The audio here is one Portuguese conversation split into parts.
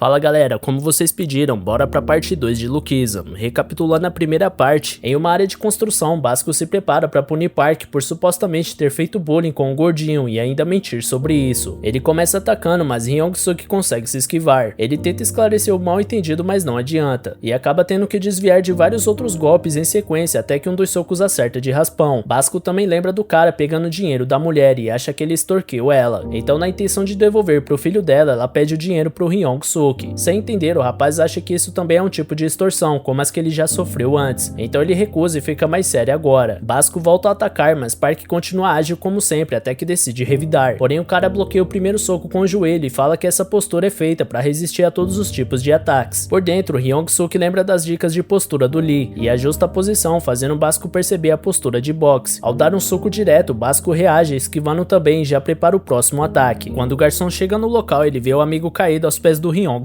Fala galera, como vocês pediram, bora pra parte 2 de Lookism. Recapitulando a primeira parte, em uma área de construção, Basco se prepara pra punir Park por supostamente ter feito bullying com o gordinho e ainda mentir sobre isso. Ele começa atacando, mas Hyung-suk consegue se esquivar. Ele tenta esclarecer o mal entendido, mas não adianta, e acaba tendo que desviar de vários outros golpes em sequência até que um dos socos acerta de raspão. Basco também lembra do cara pegando dinheiro da mulher e acha que ele extorquiu ela. Então, na intenção de devolver pro filho dela, ela pede o dinheiro pro Hyung-suk. Sem entender, o rapaz acha que isso também é um tipo de extorsão, como as que ele já sofreu antes. Então ele recusa e fica mais sério agora. Basco volta a atacar, mas Park continua ágil como sempre, até que decide revidar. Porém o cara bloqueia o primeiro soco com o joelho e fala que essa postura é feita para resistir a todos os tipos de ataques. Por dentro, Hyung-suk lembra das dicas de postura do Lee e ajusta a posição, fazendo Basco perceber a postura de boxe. Ao dar um soco direto, Basco reage, esquivando também e já prepara o próximo ataque. Quando o garçom chega no local, ele vê o amigo caído aos pés do Hyung-suk,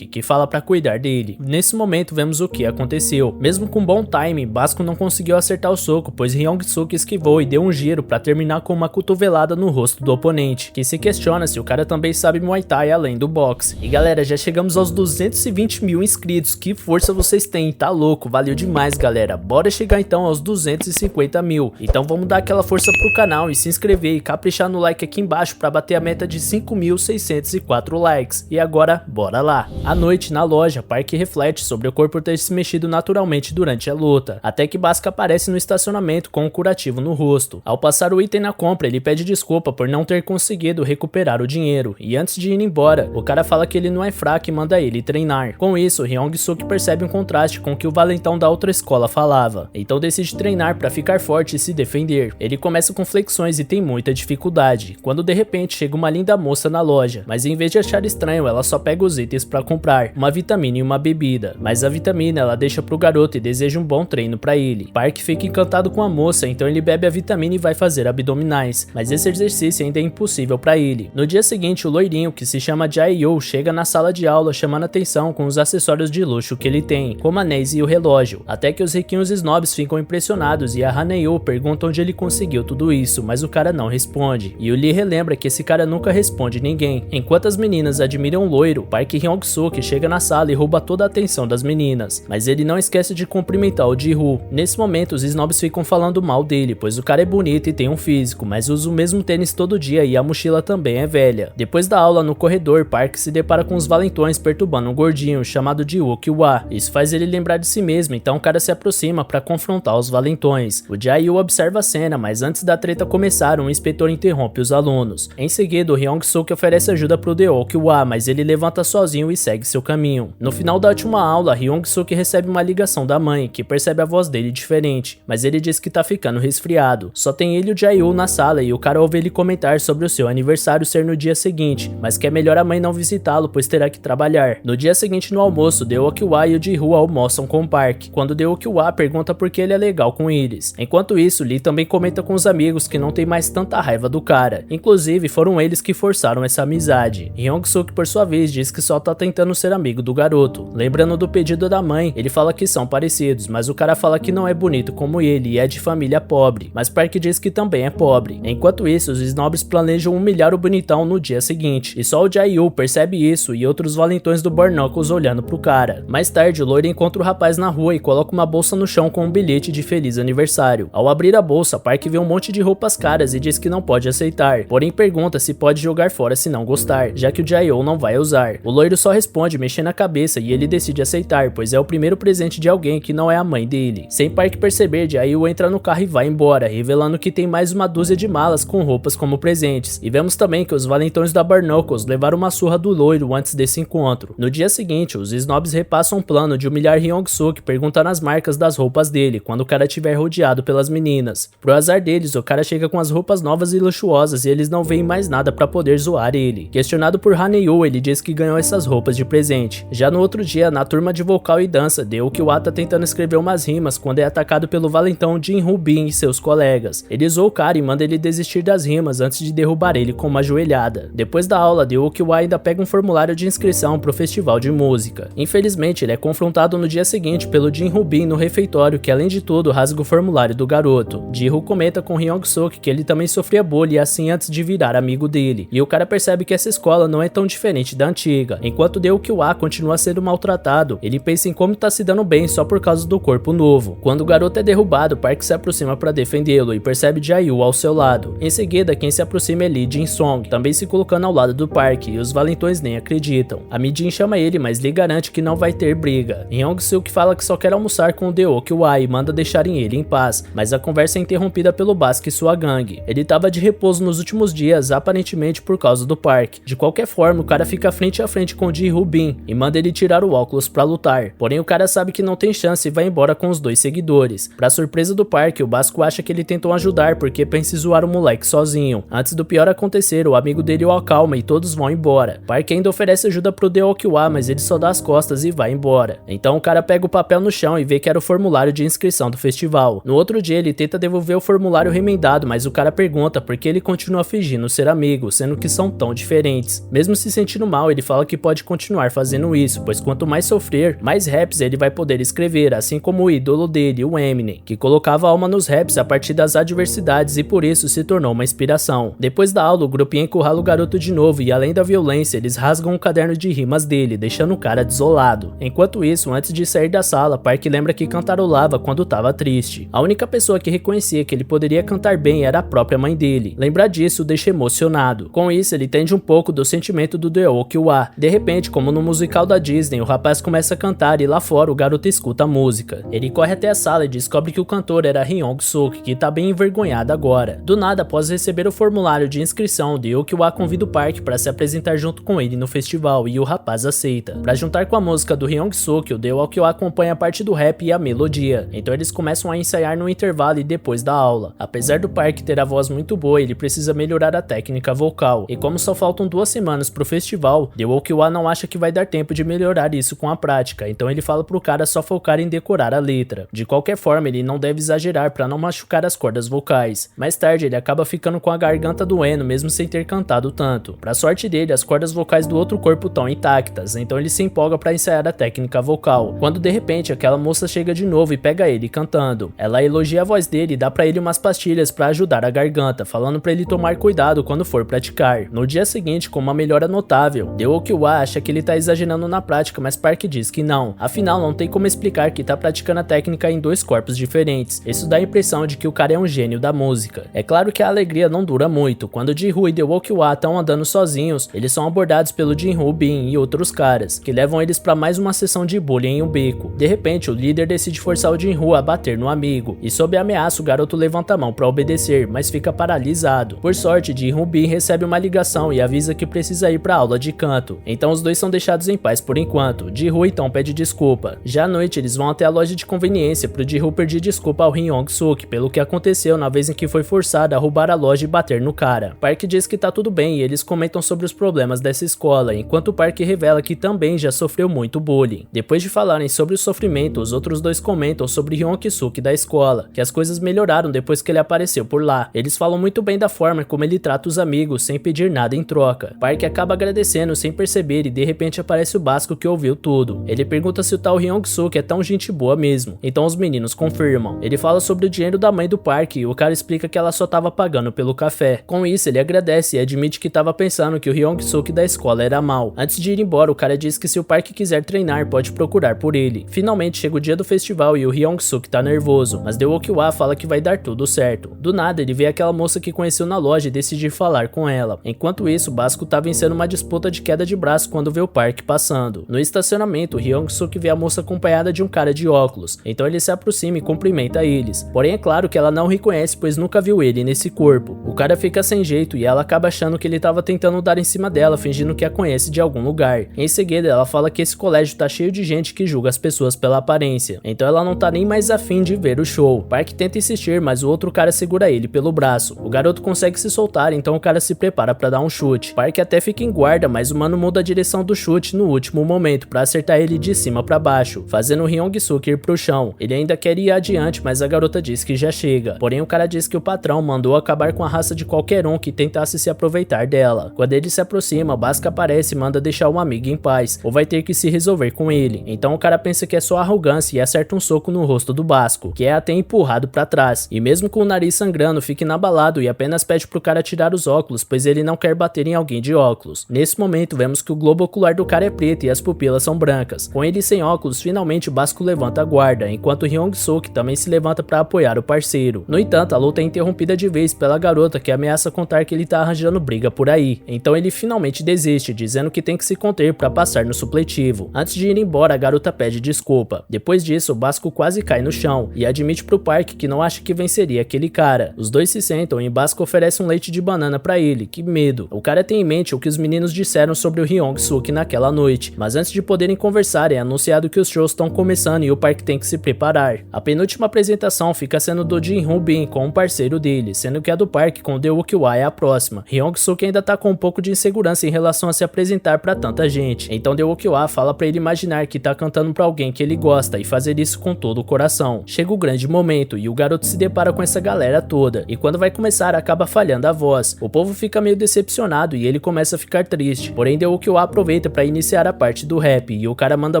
que fala pra cuidar dele. Nesse momento vemos o que aconteceu. Mesmo com bom timing, Basco não conseguiu acertar o soco, pois Hyung-suk esquivou e deu um giro pra terminar com uma cotovelada no rosto do oponente, que se questiona se o cara também sabe Muay Thai além do boxe. E galera, já chegamos aos 220 mil inscritos, que força vocês têm, tá louco, valeu demais galera. Bora chegar então aos 250 mil, então vamos dar aquela força pro canal e se inscrever e caprichar no like aqui embaixo pra bater a meta de 5.604 likes. E agora, bora lá. À noite, na loja, Park reflete sobre o corpo ter se mexido naturalmente durante a luta, até que Basco aparece no estacionamento com um curativo no rosto. Ao passar o item na compra, ele pede desculpa por não ter conseguido recuperar o dinheiro, e antes de ir embora, o cara fala que ele não é fraco e manda ele treinar. Com isso, Hyung-suk percebe um contraste com o que o valentão da outra escola falava, então decide treinar para ficar forte e se defender. Ele começa com flexões e tem muita dificuldade, quando de repente chega uma linda moça na loja, mas em vez de achar estranho, ela só pega os itens para comprar, uma vitamina e uma bebida, mas a vitamina ela deixa pro garoto e deseja um bom treino para ele. Park fica encantado com a moça, então ele bebe a vitamina e vai fazer abdominais, mas esse exercício ainda é impossível para ele. No dia seguinte, o loirinho, que se chama Jae-yo, chega na sala de aula chamando atenção com os acessórios de luxo que ele tem, como anéis e o relógio, até que os riquinhos snobs ficam impressionados e a Haneyo pergunta onde ele conseguiu tudo isso, mas o cara não responde, e o Lee relembra que esse cara nunca responde ninguém. Enquanto as meninas admiram o loiro, Park e Hyung-suk chega na sala e rouba toda a atenção das meninas, mas ele não esquece de cumprimentar o Ji-Hoo. Nesse momento, os snobs ficam falando mal dele, pois o cara é bonito e tem um físico, mas usa o mesmo tênis todo dia e a mochila também é velha. Depois da aula, no corredor, Park se depara com os valentões perturbando um gordinho chamado de Woo-Kil-Wah. Isso faz ele lembrar de si mesmo, então o cara se aproxima para confrontar os valentões. O Jae-Yoo observa a cena, mas antes da treta começar, um inspetor interrompe os alunos. Em seguida, o Hyung-suk oferece ajuda pro Woo-Kil-Wah, mas ele levanta sozinho e segue seu caminho. No final da última aula, Hyung-suk recebe uma ligação da mãe, que percebe a voz dele diferente, mas ele diz que tá ficando resfriado. Só tem ele e o Jae-Yoo na sala e o cara ouve ele comentar sobre o seu aniversário ser no dia seguinte, mas que é melhor a mãe não visitá-lo, pois terá que trabalhar. No dia seguinte no almoço, Woo-Kil-Wah e o Ji-Hoo almoçam com o Park, quando Woo-Kil-Wah pergunta por que ele é legal com eles. Enquanto isso, Lee também comenta com os amigos que não tem mais tanta raiva do cara, inclusive foram eles que forçaram essa amizade. Hyung-suk por sua vez diz que só tá tentando ser amigo do garoto. Lembrando do pedido da mãe, ele fala que são parecidos, mas o cara fala que não é bonito como ele e é de família pobre, mas Park diz que também é pobre. Enquanto isso, os snobs planejam humilhar o bonitão no dia seguinte, e só o Jae-Yoo percebe isso e outros valentões do Barnacles olhando pro cara. Mais tarde, o loiro encontra o rapaz na rua e coloca uma bolsa no chão com um bilhete de feliz aniversário. Ao abrir a bolsa, Park vê um monte de roupas caras e diz que não pode aceitar, porém pergunta se pode jogar fora se não gostar, já que o Jae-Yoo não vai usar. O loiro só responde mexendo a cabeça e ele decide aceitar, pois é o primeiro presente de alguém que não é a mãe dele. Sem Park perceber, Jae-Yoo entra no carro e vai embora, revelando que tem mais uma dúzia de malas com roupas como presentes. E vemos também que os valentões da Barnacles levaram uma surra do loiro antes desse encontro. No dia seguinte, os snobs repassam um plano de humilhar Hyung-suk perguntando as marcas das roupas dele quando o cara estiver rodeado pelas meninas. Pro azar deles, o cara chega com as roupas novas e luxuosas e eles não veem mais nada pra poder zoar ele. Questionado por Haneyo, ele diz que ganhou essas roupas de presente. Já no outro dia, na turma de vocal e dança, Woo-Kil-Wah tá tentando escrever umas rimas quando é atacado pelo valentão Jin-Woo Bin e seus colegas. Ele zoa o cara e manda ele desistir das rimas antes de derrubar ele com uma joelhada. Depois da aula, Woo-Kil-Wah ainda pega um formulário de inscrição pro festival de música. Infelizmente, ele é confrontado no dia seguinte pelo Jin-Woo Bin no refeitório, que além de tudo rasga o formulário do garoto. Ji-Hoo comenta com Hyung-suk que ele também sofria bullying assim antes de virar amigo dele, e o cara percebe que essa escola não é tão diferente da antiga, Enquanto Deokyuwa continua sendo maltratado, ele pensa em como tá se dando bem só por causa do corpo novo. Quando o garoto é derrubado, Park se aproxima para defendê-lo e percebe Jaeyu ao seu lado. Em seguida, quem se aproxima é Lee Jin-song, também se colocando ao lado do Park, e os valentões nem acreditam. A Mi-jin chama ele, mas Lee garante que não vai ter briga. Hyung-suk fala que só quer almoçar com o Deokyuwa e manda deixarem ele em paz, mas a conversa é interrompida pelo Basuke e sua gangue. Ele tava de repouso nos últimos dias, aparentemente por causa do Park. De qualquer forma, o cara fica frente a frente com Ji-Hoo Bin e manda ele tirar o óculos pra lutar. Porém, o cara sabe que não tem chance e vai embora com os dois seguidores. Pra surpresa do Park, o Basuke acha que ele tentou ajudar porque pensa em zoar o moleque sozinho. Antes do pior acontecer, o amigo dele o acalma e todos vão embora. Park ainda oferece ajuda pro Deokyuwa, mas ele só dá as costas e vai embora. Então o cara pega o papel no chão e vê que era o formulário de inscrição do festival. No outro dia, ele tenta devolver o formulário remendado, mas o cara pergunta por que ele continua fingindo ser amigo, sendo que são tão diferentes. Mesmo se sentindo mal, ele fala que pode continuar fazendo isso, pois quanto mais sofrer, mais raps ele vai poder escrever, assim como o ídolo dele, o Eminem, que colocava alma nos raps a partir das adversidades e por isso se tornou uma inspiração. Depois da aula, o grupinho encurrala o garoto de novo e além da violência, eles rasgam o caderno de rimas dele, deixando o cara desolado. Enquanto isso, antes de sair da sala, Park lembra que cantarolava quando tava triste. A única pessoa que reconhecia que ele poderia cantar bem era a própria mãe dele. Lembrar disso o deixa emocionado. Com isso, ele entende um pouco do sentimento do Deokyuwa. De repente, como no musical da Disney, o rapaz começa a cantar e lá fora o garoto escuta a música. Ele corre até a sala e descobre que o cantor era Hyung-suk, que tá bem envergonhado agora. Do nada, após receber o formulário de inscrição, Deokyuwa convida o Park para se apresentar junto com ele no festival e o rapaz aceita. Para juntar com a música do Hyung-suk, o Deokyuwa acompanha a parte do rap e a melodia. Então eles começam a ensaiar no intervalo e depois da aula. Apesar do Park ter a voz muito boa, ele precisa melhorar a técnica vocal. E como só faltam 2 semanas pro festival, Deokyuwa não acha que vai dar tempo de melhorar isso com a prática. Então ele fala pro cara só focar em decorar a letra. De qualquer forma, ele não deve exagerar para não machucar as cordas vocais. Mais tarde, ele acaba ficando com a garganta doendo mesmo sem ter cantado tanto. Pra sorte dele, as cordas vocais do outro corpo estão intactas, então ele se empolga para ensaiar a técnica vocal. Quando de repente aquela moça chega de novo e pega ele cantando. Ela elogia a voz dele e dá pra ele umas pastilhas para ajudar a garganta, falando pra ele tomar cuidado quando for praticar. No dia seguinte, com uma melhora notável, Deokyuwa acha que ele tá exagerando na prática, mas Park diz que não. Afinal, não tem como explicar que tá praticando a técnica em 2 corpos diferentes. Isso dá a impressão de que o cara é um gênio da música. É claro que a alegria não dura muito. Quando Ji-Hoo e Deokyuwa estão andando sozinhos, eles são abordados pelo Ji-Hoo Bin e outros caras, que levam eles pra mais uma sessão de bullying em um beco. De repente, o líder decide forçar o Ji-Hoo a bater no amigo, e sob a ameaça o garoto levanta a mão pra obedecer, mas fica paralisado. Por sorte, Ji-Hoo Bin recebe uma ligação e avisa que precisa ir pra aula de canto. Então os dois são deixados em paz por enquanto. Ji-Hoo então pede desculpa. Já à noite, eles vão até a loja de conveniência pro Ji-Hoo pedir desculpa ao Hyung-suk pelo que aconteceu na vez em que foi forçado a roubar a loja e bater no cara. Park diz que tá tudo bem e eles comentam sobre os problemas dessa escola, enquanto Park revela que também já sofreu muito bullying. Depois de falarem sobre o sofrimento, os outros dois comentam sobre Hyung-suk da escola, que as coisas melhoraram depois que ele apareceu por lá. Eles falam muito bem da forma como ele trata os amigos, sem pedir nada em troca. Park acaba agradecendo sem perceber e de repente aparece o Basuke que ouviu tudo. Ele pergunta se o tal Hyung-suk é tão gente boa mesmo, então os meninos confirmam. Ele fala sobre o dinheiro da mãe do Park e o cara explica que ela só tava pagando pelo café. Com isso, ele agradece e admite que tava pensando que o Hyung-suk da escola era mau. Antes de ir embora, o cara diz que se o Park quiser treinar, pode procurar por ele. Finalmente chega o dia do festival e o Hyung-suk tá nervoso, mas Deokyuwa fala que vai dar tudo certo. Do nada, ele vê aquela moça que conheceu na loja e decide falar com ela. Enquanto isso, o Basuke tá vencendo uma disputa de queda de braço quando vê o Park passando. No estacionamento, o Hyung-suk vê a moça acompanhada de um cara de óculos, então ele se aproxima e cumprimenta eles. Porém, é claro que ela não reconhece, pois nunca viu ele nesse corpo. O cara fica sem jeito e ela acaba achando que ele tava tentando dar em cima dela, fingindo que a conhece de algum lugar. Em seguida, ela fala que esse colégio tá cheio de gente que julga as pessoas pela aparência, então ela não tá nem mais afim de ver o show. Park tenta insistir, mas o outro cara segura ele pelo braço. O garoto consegue se soltar, então o cara se prepara pra dar um chute. Park até fica em guarda, mas o mano muda a direção do chute no último momento pra acertar ele de cima pra baixo, fazendo o Hyung-suk ir pro chão. Ele ainda quer ir adiante, mas a garota diz que já chega. Porém, o cara diz que o patrão mandou acabar com a raça de qualquer um que tentasse se aproveitar dela. Quando ele se aproxima, o Basuke aparece e manda deixar o amigo em paz, ou vai ter que se resolver com ele. Então o cara pensa que é só arrogância e acerta um soco no rosto do Basuke, que é até empurrado pra trás. E mesmo com o nariz sangrando, fica inabalado e apenas pede pro cara tirar os óculos, pois ele não quer bater em alguém de óculos. Nesse momento, vemos que o globo ocular do cara é preto e as pupilas são brancas. Com ele sem óculos, finalmente Basco levanta a guarda, enquanto Hyung-suk também se levanta para apoiar o parceiro. No entanto, a luta é interrompida de vez pela garota que ameaça contar que ele tá arranjando briga por aí. Então ele finalmente desiste, dizendo que tem que se conter para passar no supletivo. Antes de ir embora, a garota pede desculpa. Depois disso, Basco quase cai no chão e admite pro Park que não acha que venceria aquele cara. Os dois se sentam e Basco oferece um leite de banana para ele. Que medo. O cara tem em mente o que os meninos disseram sobre o Hyung-suk naquela noite, mas antes de poderem conversar é anunciado que os shows estão começando e o Park tem que se preparar. A penúltima apresentação fica sendo do Jin-Hoon Bin com um parceiro dele, sendo que a do Park com The Wook-wha é a próxima. Hyung-suk ainda tá com um pouco de insegurança em relação a se apresentar pra tanta gente, então The Wook-wha fala pra ele imaginar que tá cantando pra alguém que ele gosta e fazer isso com todo o coração. Chega o grande momento e o garoto se depara com essa galera toda, e quando vai começar acaba falhando a voz. O povo fica meio decepcionado e ele começa a ficar triste, porém The Wook-wha aproveita pra iniciar a parte do rap e o cara manda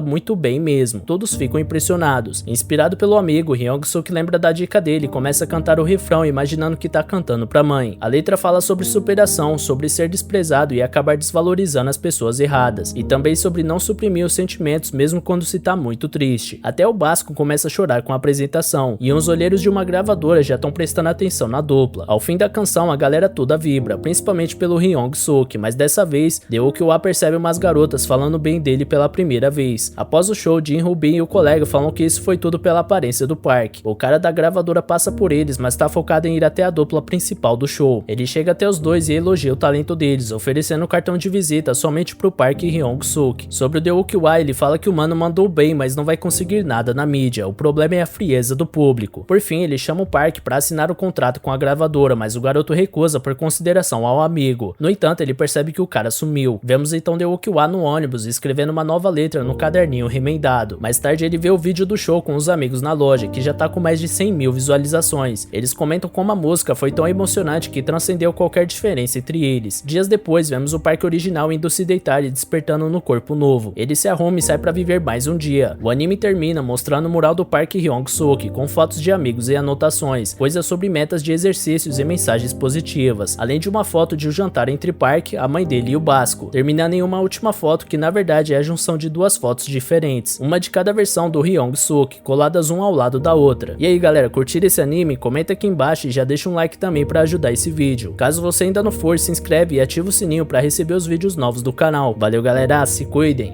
muito bem mesmo. Todos ficam impressionados. Inspirado pelo amigo, Hyung-suk lembra da dica dele e começa a cantar o refrão imaginando que tá cantando pra mãe. A letra fala sobre superação, sobre ser desprezado e acabar desvalorizando as pessoas erradas, e também sobre não suprimir os sentimentos mesmo quando se tá muito triste. Até o Basco começa a chorar com a apresentação, e uns olheiros de uma gravadora já estão prestando atenção na dupla. Ao fim da canção, a galera toda vibra, principalmente pelo Hyung-suk, mas dessa vez, The Wook-wha percebe umas garotas falando bem dele pela primeira vez. Após o show, Jin-Hoon Bin e o colega falam que isso foi tudo pela aparência do Park. O cara da gravadora passa por eles, mas tá focado em ir até a dupla principal do show. Ele chega até os dois e elogia o talento deles, oferecendo um cartão de visita somente pro Park e Hyung-suk. Sobre o The Wook-wha, ele fala que o mano mandou bem, mas não vai conseguir nada na mídia. O problema é a frieza do público. Por fim, ele chama o Park para assinar o contrato com a gravadora, mas o garoto recusa por consideração ao amigo. No entanto, ele percebe que o cara sumiu. Vemos então The Wook-wha no ônibus escrevendo uma nova letra no caderninho remendado. Mais tarde ele vê o vídeo do show com os amigos na loja, que já tá com mais de 100 mil visualizações. Eles comentam como a música foi tão emocionante que transcendeu qualquer diferença entre eles. Dias depois, vemos o Park original indo se deitar e despertando no corpo novo. Ele se arruma e sai pra viver mais um dia. O anime termina mostrando o mural do Park Hyung-suk com fotos de amigos e anotações, coisas sobre metas de exercícios e mensagens positivas, além de uma foto de um jantar entre Park, a mãe dele e o Basco, terminando em uma última foto que na verdade é a junção de duas fotos diferentes, uma de cada versão do Hyung-suk, coladas uma ao lado da outra. E aí galera, curtiram esse anime? Comenta aqui embaixo e já deixa um like também para ajudar esse vídeo. Caso você ainda não for, se inscreve e ativa o sininho para receber os vídeos novos do canal. Valeu galera, se cuidem!